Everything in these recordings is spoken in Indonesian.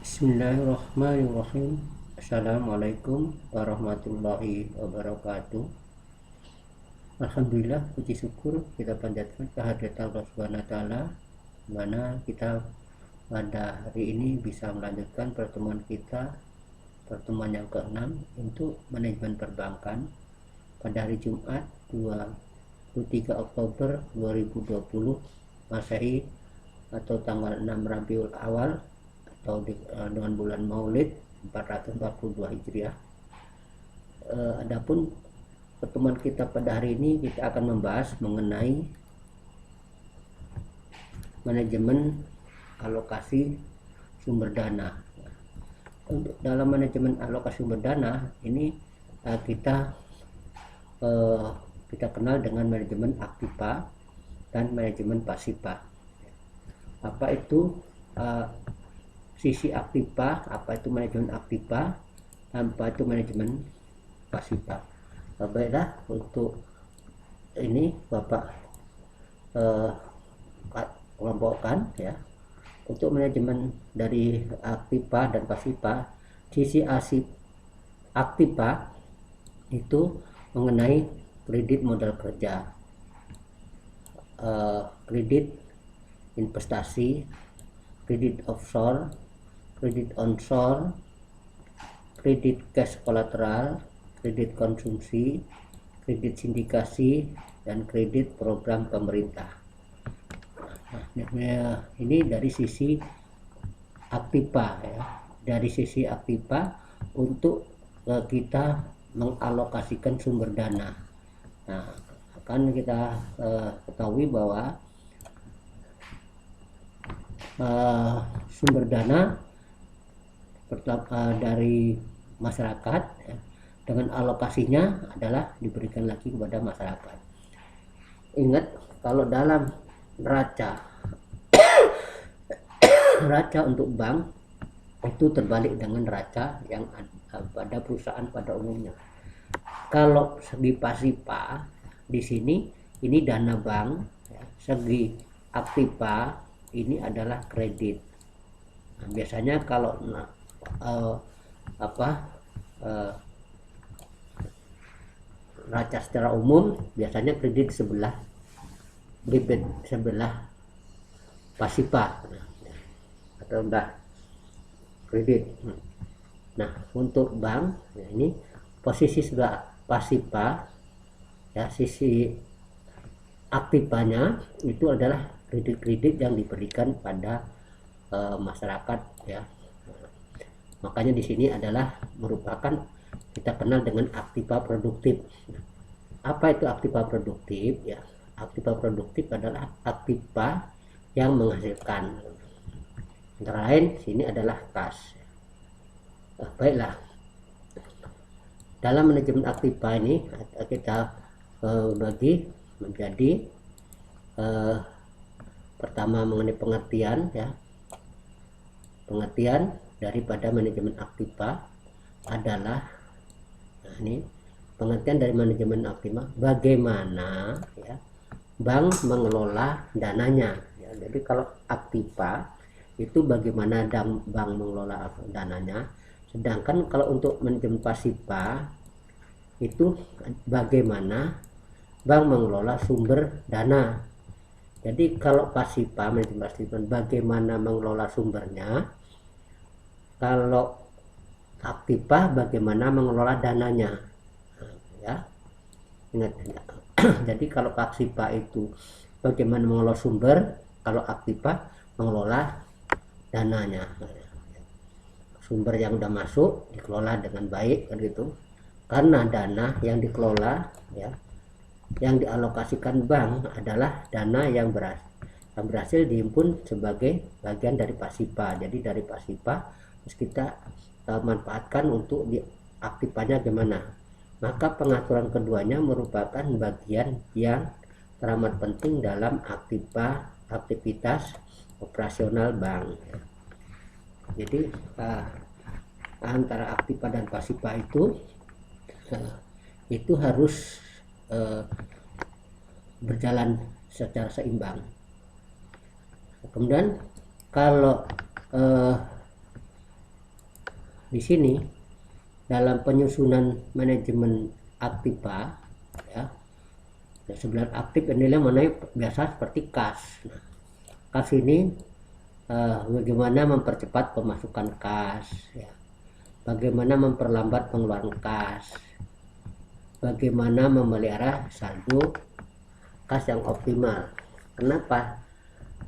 Bismillahirrahmanirrahim. Assalamualaikum warahmatullahi wabarakatuh. Alhamdulillah, puji syukur kita panjatkan kehadirat Allah Subhanahu wa taala, mana kita pada hari ini bisa melanjutkan pertemuan kita, pertemuan yang ke-6 untuk manajemen perbankan pada hari Jumat 23 Oktober 2020 Masehi atau tanggal 6 Rabiul Awal atau dengan bulan Maulid 442 Hijriah. Adapun pertemuan kita pada hari ini kita akan membahas mengenai manajemen alokasi sumber dana. Untuk dalam manajemen alokasi sumber dana ini kita kenal dengan manajemen aktiva dan manajemen pasiva. Apa itu sisi aktiva, apa itu manajemen aktiva, apa itu manajemen pasiva. Baiklah, untuk ini Bapak kelompokkan ya. Untuk manajemen dari aktiva dan pasiva, sisi aktiva itu mengenai kredit modal kerja, kredit investasi, kredit offshore, kredit onshore, kredit cash kolateral, kredit konsumsi, kredit sindikasi, dan kredit program pemerintah. Nah, ini dari sisi aktiva ya. Dari sisi aktiva untuk kita mengalokasikan sumber dana. Nah, akan kita ketahui bahwa sumber dana dari masyarakat ya, dengan alokasinya adalah diberikan lagi kepada masyarakat. Ingat, kalau dalam neraca untuk bank itu terbalik dengan neraca yang pada perusahaan pada umumnya. Kalau segi pasiva di sini ini dana bank ya, segi aktiva ini adalah kredit. Nah, biasanya kalau neraca secara umum biasanya kredit sebelah debit sebelah pasiva atau udah kredit. Nah, untuk bank ya, ini posisi sudah pasiva ya, sisi aktivanya itu adalah kredit-kredit yang diberikan pada masyarakat ya. Makanya di sini adalah merupakan kita kenal dengan aktiva produktif. Apa itu aktiva produktif ya? Aktiva produktif adalah aktiva yang menghasilkan. Antara lain sini adalah kas. Baiklah. Dalam manajemen aktiva ini kita bagi menjadi pertama mengenai pengertian ya. Pengertian daripada manajemen aktiva adalah, nah ini pengertian dari manajemen aktiva, bagaimana ya bank mengelola dananya ya. Jadi kalau aktiva itu bagaimana bank mengelola dananya, sedangkan kalau untuk manajemen pasiva itu bagaimana bank mengelola sumber dana. Jadi kalau pasiva, manajemen pasiva bagaimana mengelola sumbernya, kalau aktiva bagaimana mengelola dananya ya. Ingat ya. Jadi kalau pasiva itu bagaimana mengelola sumber, kalau aktiva mengelola dananya. Sumber yang udah masuk dikelola dengan baik kan gitu. Karena dana yang dikelola ya, yang dialokasikan bank adalah dana yang berhasil dihimpun sebagai bagian dari pasiva. Jadi dari pasiva terus kita manfaatkan untuk aktivanya gimana. Maka pengaturan keduanya merupakan bagian yang teramat penting dalam aktivitas operasional bank. Jadi antara aktiva dan pasiva itu harus berjalan secara seimbang. Kemudian kalau di sini dalam penyusunan manajemen aktiva ya, sebelah aktif nilai mengenai biasa seperti kas. Nah, kas ini bagaimana mempercepat pemasukan kas ya, bagaimana memperlambat pengeluaran kas, bagaimana memelihara saldo kas yang optimal. Kenapa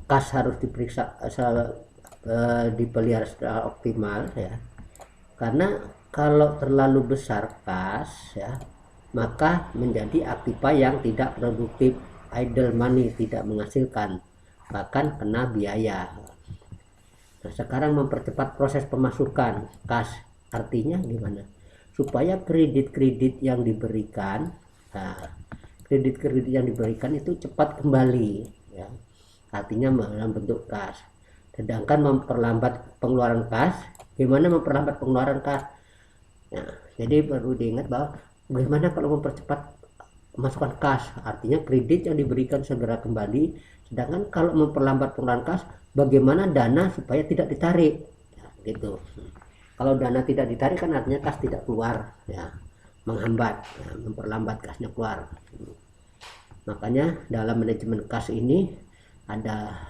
kas harus diperiksa dipelihara secara optimal ya? Karena kalau terlalu besar kas ya, maka menjadi aktiva yang tidak produktif, idle money, tidak menghasilkan, bahkan kena biaya. Nah, sekarang mempercepat proses pemasukan kas, artinya gimana? Supaya kredit-kredit yang diberikan, kredit-kredit yang diberikan itu cepat kembali, ya. Artinya dalam bentuk kas. Sedangkan memperlambat pengeluaran kas, gimana memperlambat pengeluaran kas? Nah, jadi perlu diingat bahwa bagaimana kalau mempercepat pemasukan kas, artinya kredit yang diberikan segera kembali. Sedangkan kalau memperlambat pengeluaran kas, bagaimana dana supaya tidak ditarik ya, gitu. Kalau dana tidak ditarik kan artinya kas tidak keluar ya, menghambat ya, memperlambat kasnya keluar. Makanya dalam manajemen kas ini ada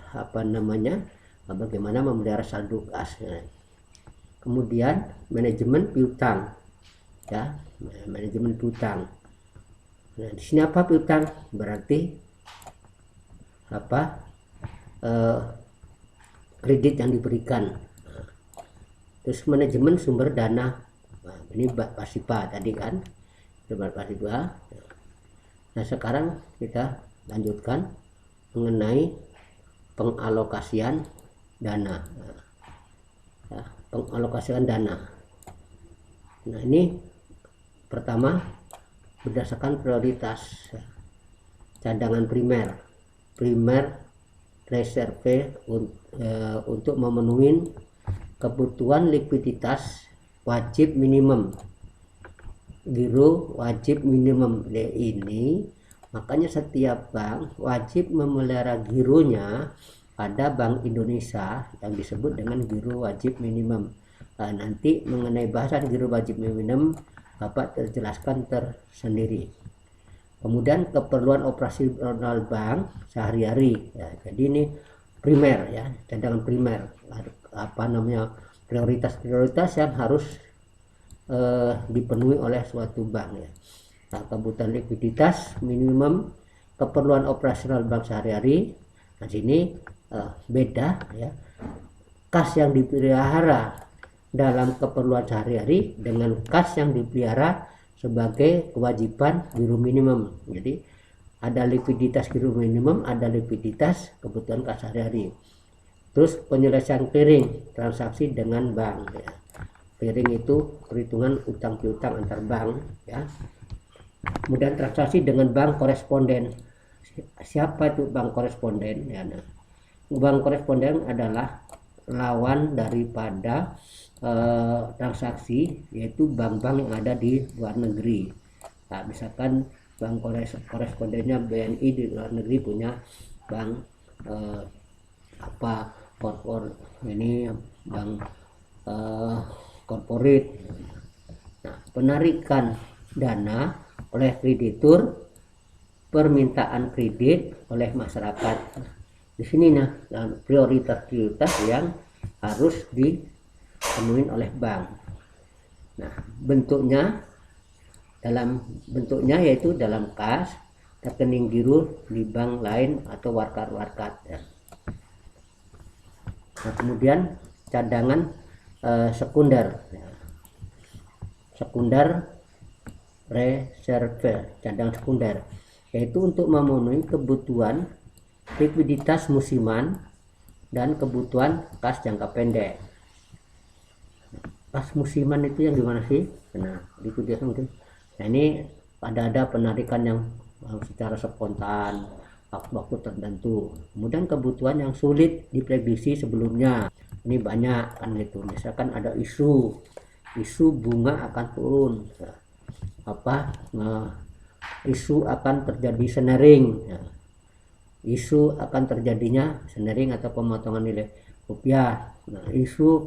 bagaimana memelihara saldo kas ya. Kemudian manajemen piutang ya, manajemen piutang. Nah, di sini apa piutang? Berarti kredit yang diberikan. Terus manajemen sumber dana. Nah, ini pasipa tadi kan, sumber pasipa. Nah, sekarang kita lanjutkan mengenai pengalokasian dana. Nah, pengalokasian dana. Nah, ini pertama berdasarkan prioritas cadangan primer reserve untuk memenuhi kebutuhan likuiditas wajib minimum, giro wajib minimum. Ini makanya setiap bank wajib memelihara gironya pada Bank Indonesia yang disebut dengan giro wajib minimum. Nah, nanti mengenai bahasan giro wajib minimum Bapak terjelaskan tersendiri. Kemudian keperluan operasional bank sehari-hari ya, jadi ini primer ya, cadangan primer, prioritas-prioritas yang harus dipenuhi oleh suatu bank ya. Nah, kebutuhan likuiditas minimum, keperluan operasional bank sehari-hari. Nah, sini beda ya, kas yang dipelihara dalam keperluan sehari-hari dengan kas yang dipelihara sebagai kewajiban giro minimum. Jadi ada likuiditas giro minimum, ada likuiditas kebutuhan kas sehari-hari. Terus penyelesaian clearing transaksi dengan bank ya. Clearing itu perhitungan utang piutang antar bank ya. Kemudian transaksi dengan bank koresponden. Siapa itu bank koresponden ya? Nah, bank koresponden adalah lawan daripada transaksi, yaitu bank-bank yang ada di luar negeri. Nah, misalkan bank korespondennya BNI di luar negeri punya bank ini bank corporate. Nah, penarikan dana oleh kreditur, permintaan kredit oleh masyarakat. Di sini prioritas yang harus dipenuhi oleh bank. Nah, bentuknya yaitu dalam kas, rekening giro di bank lain atau warkat ya. Nah, kemudian cadangan sekunder ya. Sekunder reserve, cadangan sekunder, yaitu untuk memenuhi kebutuhan likuiditas musiman dan kebutuhan kas jangka pendek. Kas musiman itu yang gimana sih? Nah, likuiditas mungkin. Nah, ini ada penarikan yang secara spontan waktu tertentu. Kemudian kebutuhan yang sulit diprediksi sebelumnya. Ini banyak kan itu. Misalkan ada isu bunga akan turun. Isu akan terjadi snaring. Ya. Isu akan terjadinya snaring atau pemotongan nilai rupiah. Nah, isu